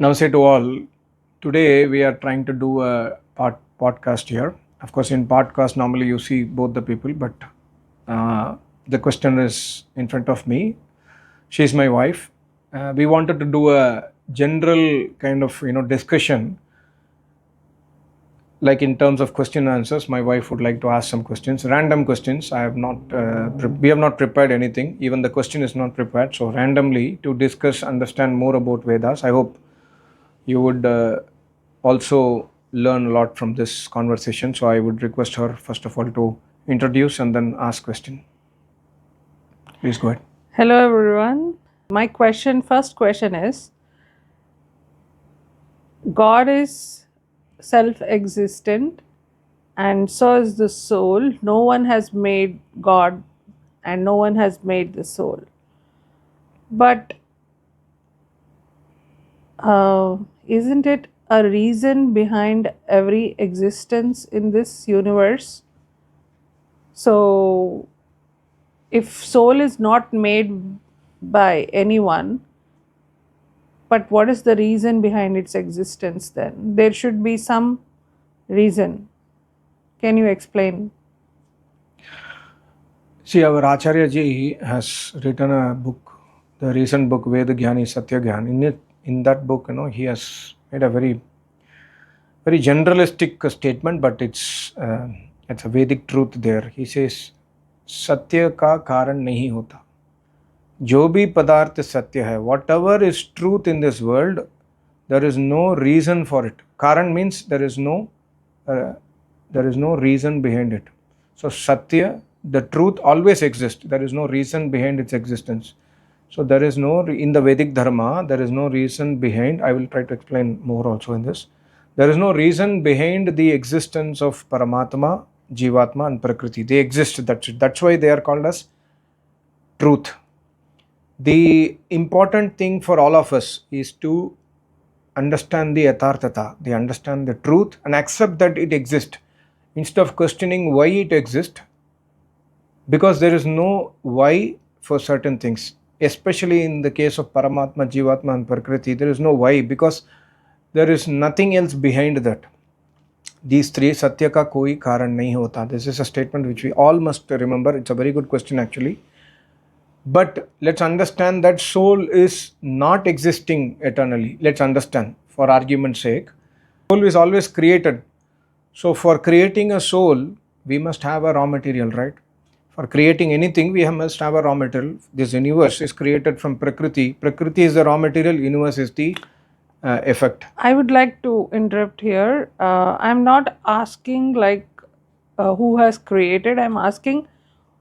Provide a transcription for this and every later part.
Namaste to all. Today we are trying to do a podcast here. Of course, in podcast normally you see both the people, but the question is in front of me. She's my wife. We wanted to do a general kind of discussion, like in terms of question and answers. My wife would like to ask some questions, random questions. I have not. We have not prepared anything. Even the question is not prepared. So randomly to discuss, understand more about Vedas. I hope you would also learn a lot from this conversation. So I would request her first of all to introduce and then ask question. Please go ahead. Hello everyone. My first question is, God is self-existent and so is the soul. No one has made God and no one has made the soul. But isn't it a reason behind every existence in this universe? So if soul is not made by anyone, but what is the reason behind its existence then? There should be some reason. Can you explain? See, our Acharya ji has written a book, the recent book Veda Gyani Satya Gyan. In that book, he has made a very generalistic statement, but it's a Vedic truth there. He says, सत्य का कारण नहीं होता. जो भी पदार्थ सत्य है, whatever is truth in this world, there is no reason for it. Karan means there is no reason behind it. So satya, the truth always exists. There is no reason behind its existence. So there is no, in the Vedic Dharma, there is no reason behind. I will try to explain more also in this. There is no reason behind the existence of Paramatma, Jivatma and Prakriti. They exist. That's why they are called as truth. The important thing for all of us is to understand the yatharthata, they understand the truth and accept that it exists instead of questioning why it exists, because there is no why for certain things, especially in the case of Paramatma, Jivatma and Prakriti. There is no why because there is nothing else behind that. These three, Satya ka koi karan nahi hota. This is a statement which we all must remember. It's a very good question actually. But let's understand that soul is not existing eternally. Let's understand for argument's sake. Soul is always created. So for creating a soul, we must have a raw material, right? For creating anything, we must have a raw material. This universe is created from Prakriti. Prakriti is the raw material, universe is the effect. I would like to interrupt here. I'm not asking who has created. I'm asking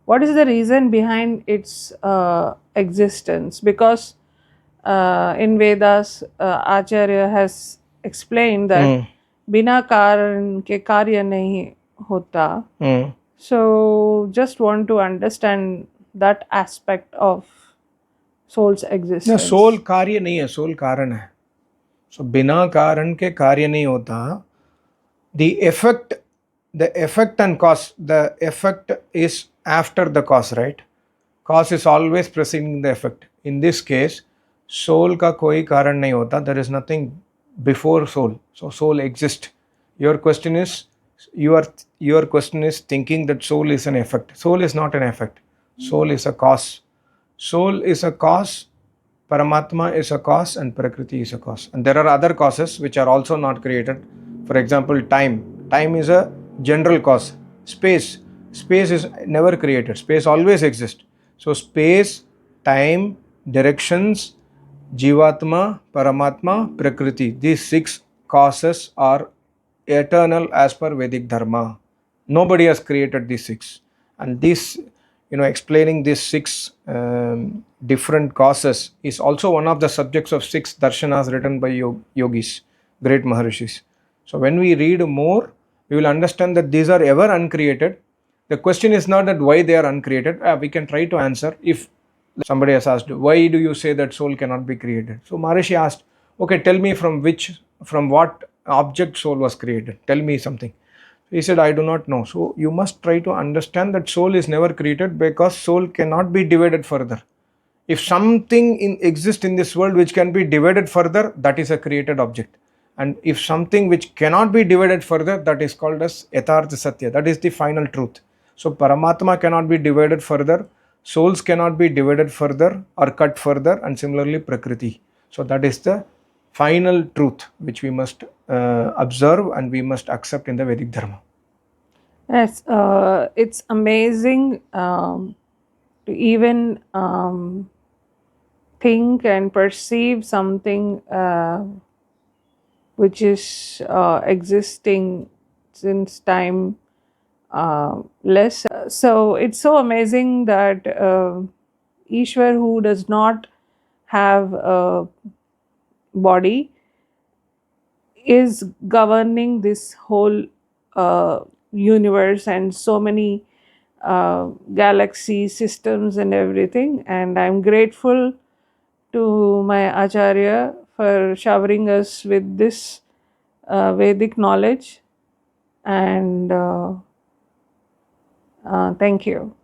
what is the reason behind its existence, because in Vedas, Acharya has explained that bina karan ke karya nahi hota. So just want to understand that aspect of soul's existence. No, soul कार्य नहीं है, soul कारण है. So बिना कारण के कार्य नहीं होता. The effect and cause, the effect is after the cause, right? Cause is always preceding the effect. In this case, soul का कोई कारण नहीं होता. There is nothing before soul. So soul exists. Your question is thinking that soul is an effect. Soul is not an effect. Soul is a cause. Soul is a cause, Paramatma is a cause and Prakriti is a cause. And there are other causes which are also not created. For example, time. Time is a general cause. Space is never created. Space always exists. So space, time, directions, Jivatma, Paramatma, Prakriti. These 6 causes are eternal as per Vedic Dharma. Nobody has created these 6. And this, explaining these 6 different causes is also one of the subjects of 6 darshanas written by yogis, great Maharishis. So when we read more, we will understand that these are ever uncreated. The question is not that why they are uncreated. We can try to answer. If somebody has asked, why do you say that soul cannot be created? So Maharishi asked, okay, tell me from what object soul was created. Tell me something. He said, I do not know. So you must try to understand that soul is never created because soul cannot be divided further. If something exists in this world which can be divided further, that is a created object. And if something which cannot be divided further, that is called as Yathartha Satya. That is the final truth. So Paramatma cannot be divided further, souls cannot be divided further or cut further, and similarly Prakriti. So that is the final truth which we must observe and we must accept in the Vedic Dharma. Yes, it's amazing to even think and perceive something which is existing since time less. So it's so amazing that Ishwar, who does not have a body, is governing this whole universe and so many galaxy systems and everything. And I'm grateful to my Acharya for showering us with this Vedic knowledge. And thank you.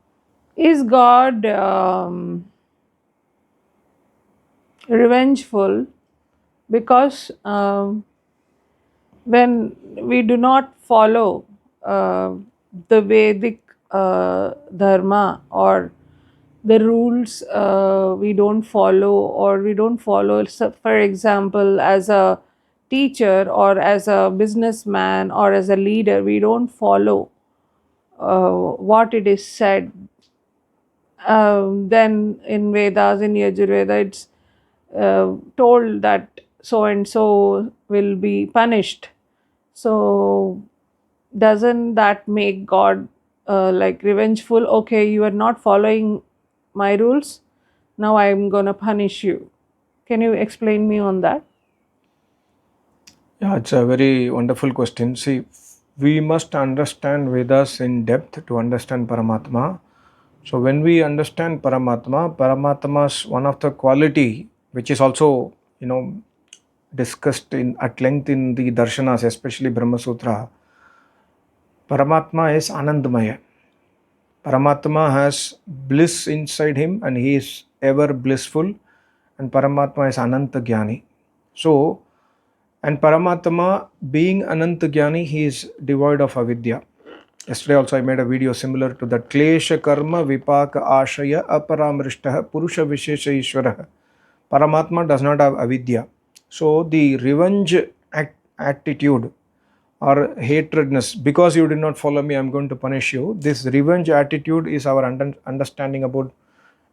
Is God revengeful? Because when we do not follow the Vedic dharma, or the rules we don't follow, or we don't follow, so for example, as a teacher or as a businessman or as a leader, we don't follow what it is said, then in Vedas, in Yajurveda, it's told that so and so will be punished. So doesn't that make God like revengeful? Okay, you are not following my rules, now I'm gonna punish you. Can you explain me on that? Yeah, it's a very wonderful question. See, we must understand Vedas in depth to understand Paramatma. So when we understand Paramatma, Paramatma's one of the quality, which is also, discussed at length in the darshanas, especially Brahma Sutra, Paramatma is Anandamaya. Paramatma has bliss inside him and he is ever blissful, and Paramatma is Ananta Jnani. So, and Paramatma being Ananta Jnani, he is devoid of avidya. Yesterday also I made a video similar to that. Klesha karma vipaka ashaya aparamrishtaha purusha vishesha ishvaraha. Paramatma does not have avidya. So the revenge attitude or hatredness, because you did not follow me, I'm going to punish you. This revenge attitude is our understanding about,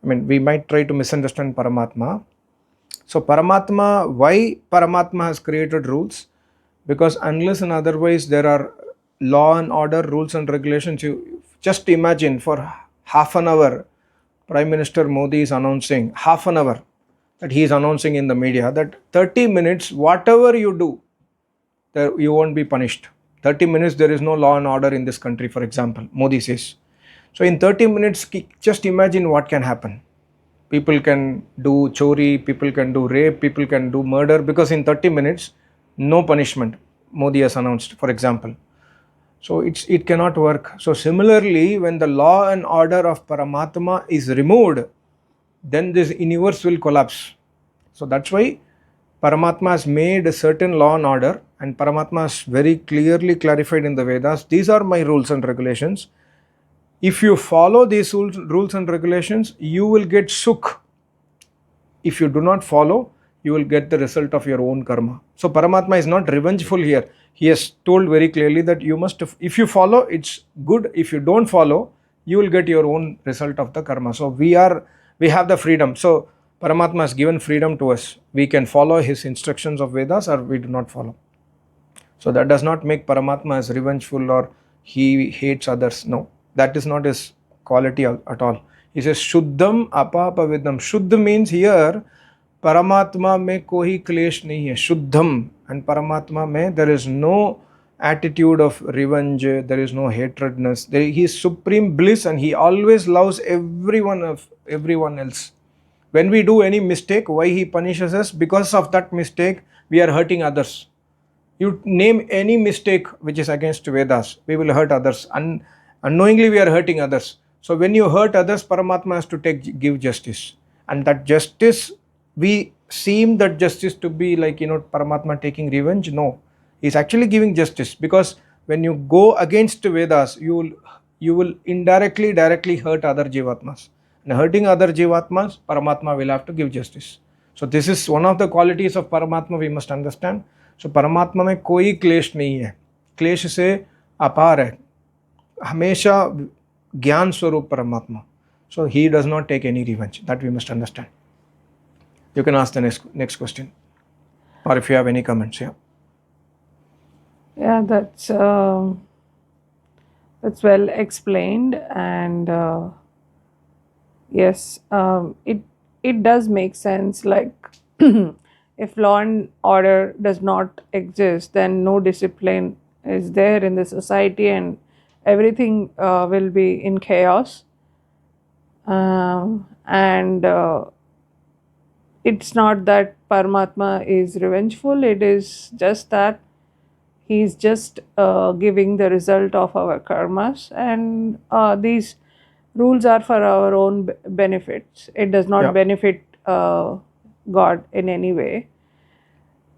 we might try to misunderstand Paramatma. So Paramatma, why Paramatma has created rules? Because unless and otherwise there are law and order, rules and regulations. You just imagine for half an hour, Prime Minister Modi is announcing, half an hour that he is announcing in the media that 30 minutes, whatever you do, you won't be punished. 30 minutes, there is no law and order in this country, for example, Modi says. So in 30 minutes, just imagine what can happen. People can do chori, people can do rape, people can do murder, because in 30 minutes, no punishment, Modi has announced, for example. So it cannot work. So similarly, when the law and order of Paramatma is removed, then this universe will collapse. So that's why Paramatma has made a certain law and order, and Paramatma has very clearly clarified in the Vedas, these are my rules and regulations. If you follow these rules and regulations, you will get sukh. If you do not follow, you will get the result of your own karma. So Paramatma is not revengeful here. He has told very clearly that you must, if you follow, it's good. If you don't follow, you will get your own result of the karma. So we have the freedom. So Paramatma has given freedom to us. We can follow his instructions of Vedas or we do not follow. So that does not make Paramatma as revengeful or he hates others. No, that is not his quality at all. He says Shuddham apapavidam. Shuddha means here Paramatma mein koi klesh nahi hai. Shuddham, and Paramatma mein there is no attitude of revenge, there is no hatredness. He is supreme bliss and he always loves everyone else. When we do any mistake, why he punishes us? Because of that mistake, we are hurting others. You name any mistake which is against Vedas, we will hurt others. Unknowingly we are hurting others. So when you hurt others, Paramatma has to give justice. And that justice, we seem that justice to be like, Paramatma taking revenge. No, he's actually giving justice, because when you go against Vedas, you will indirectly, directly hurt other Jivatmas. And hurting other Jivatmas, Paramatma will have to give justice. So this is one of the qualities of Paramatma we must understand. So Paramatma में कोई क्लेश नहीं है, क्लेश से अपार है, हमेशा ज्ञान स्वरूप परमात्मा. So he does not take any revenge. That we must understand. You can ask the next question, or if you have any comments. Yeah, that's well explained, and yes, it does make sense. Like, if law and order does not exist, then no discipline is there in the society, and everything will be in chaos. And it's not that Paramatma is revengeful, it is just that he's just giving the result of our karmas, and these rules are for our own benefits. It does not benefit God in any way.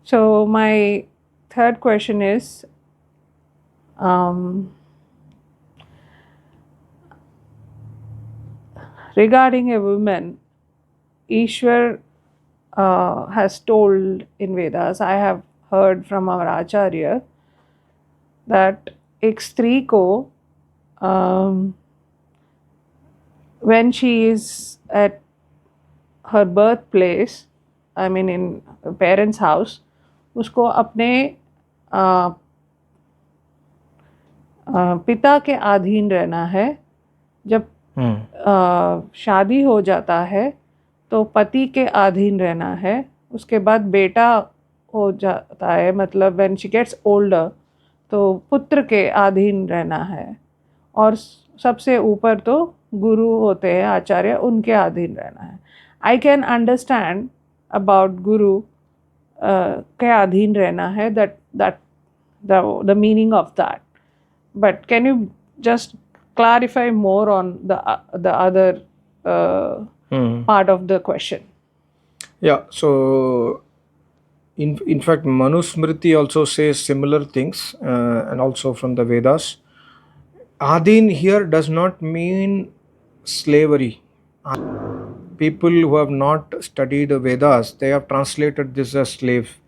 So my third question is, regarding a woman, Ishwar has told in Vedas, I have heard from our Acharya, that एक स्त्री को when she is at her birthplace, I mean in parents' house, उसको अपने पिता के अधीन रहना है. जब शादी हो जाता है तो पति के अधीन रहना है. उसके बाद बेटा हो जाता है, मतलब when she gets older, तो पुत्र के अधीन रहना है. और सबसे ऊपर तो गुरु होते हैं, आचार्य, उनके अधीन रहना है. आई कैन अंडरस्टैंड अबाउट गुरु के अधीन रहना है, that the meaning of that. But can you just clarify more on the other part of the question? Yeah, so in fact Manusmriti also says similar things, and also from the Vedas. Adin here does not mean slavery. People who have not studied Vedas, they have translated this as slave.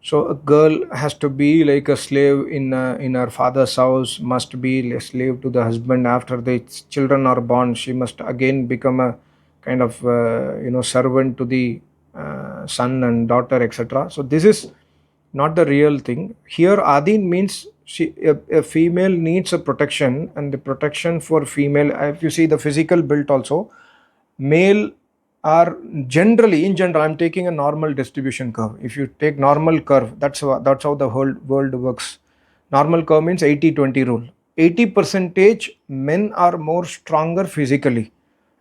So a girl has to be like a slave in her father's house, must be a slave to the husband. After the children are born, she must again become a kind of servant to the son and daughter, etc. So this is not the real thing. Here Adin means a female needs a protection, and the protection for female, if you see the physical build also, male are generally, in general, I'm taking a normal distribution curve. If you take normal curve, that's how the whole world works. Normal curve means 80-20 rule. 80% men are more stronger physically,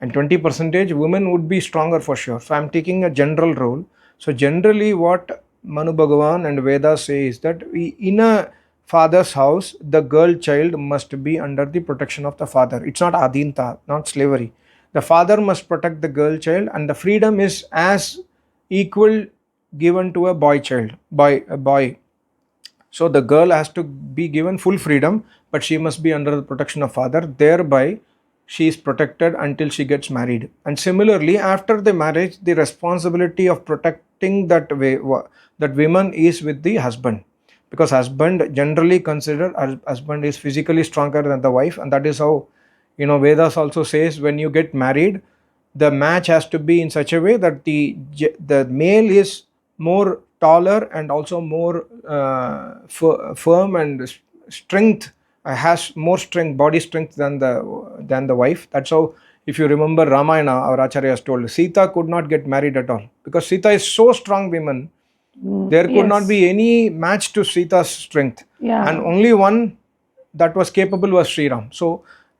and 20% women would be stronger for sure. So I'm taking a general rule. So generally what Manu Bhagavan and Vedas say is that in a father's house, the girl child must be under the protection of the father. It's not adinta, not slavery. The father must protect the girl child, and the freedom is as equal given to a boy child, a boy. So the girl has to be given full freedom, but she must be under the protection of father. Thereby, she is protected until she gets married. And similarly, after the marriage, the responsibility of protecting that woman is with the husband, because husband generally considered husband is physically stronger than the wife, and that is how Vedas also says when you get married, the match has to be in such a way that the male is more taller and also more firm and strength, has more strength, body strength than the wife. That's how, if you remember Ramayana, our Acharya has told, Sita could not get married at all, because Sita is so strong woman. There could not be any match to Sita's strength. And only one that was capable was Sri Ram.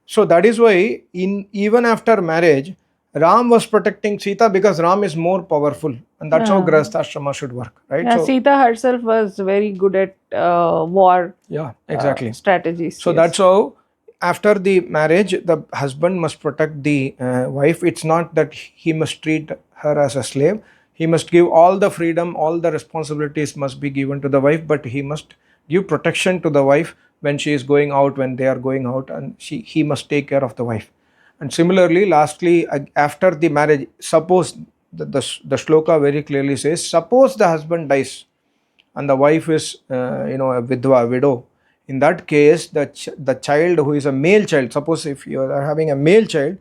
So that is why even after marriage, Ram was protecting Sita, because Ram is more powerful, and that's how Grahasthashrama should work, right? Yeah, so Sita herself was very good at war. Yeah, exactly. Strategies. So that's how, after the marriage, the husband must protect the wife. It's not that he must treat her as a slave. He must give all the freedom, all the responsibilities must be given to the wife, but he must give protection to the wife when she is going out, when they are going out, and he must take care of the wife. And similarly, lastly, after the marriage, suppose the shloka very clearly says, suppose the husband dies and the wife is a vidwa, widow. In that case, the child who is a male child, suppose if you are having a male child,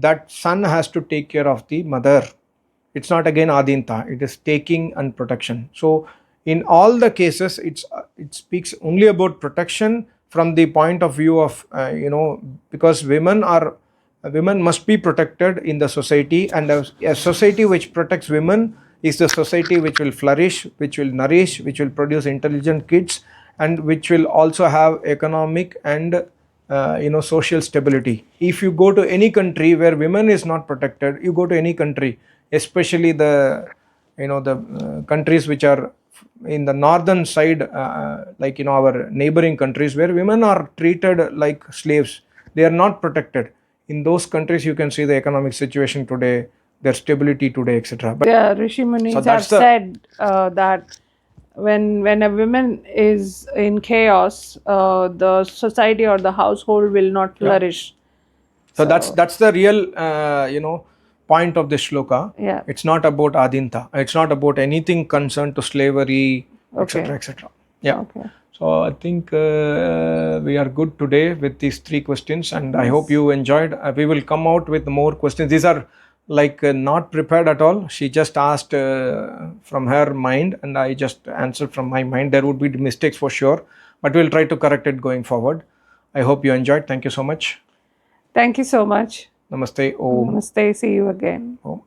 that son has to take care of the mother. It's not again adinta, it is taking and protection. So in all the cases, it speaks only about protection from the point of view of because women must be protected in the society, and a society which protects women is the society which will flourish, which will nourish, which will produce intelligent kids, and which will also have economic and social stability. If you go to any country where women is not protected, you go to any country, especially the countries which are in the northern side, like our neighboring countries, where women are treated like slaves, they are not protected. In those countries, you can see the economic situation today, their stability today, etc. But Yeah, Rishi Munis have said that when a woman is in chaos, the society or the household will not flourish. So that's the real point of this shloka. Yeah. It's not about adinta. It's not about anything concerned to slavery, Okay. etc., etc. Yeah. Okay. So I think we are good today with these 3 questions, and I hope you enjoyed. We will come out with more questions. These are like not prepared at all. She just asked from her mind, and I just answered from my mind. There would be mistakes for sure, but we'll try to correct it going forward. I hope you enjoyed. Thank you so much. Thank you so much. Namaste. Om. Namaste. See you again. Om.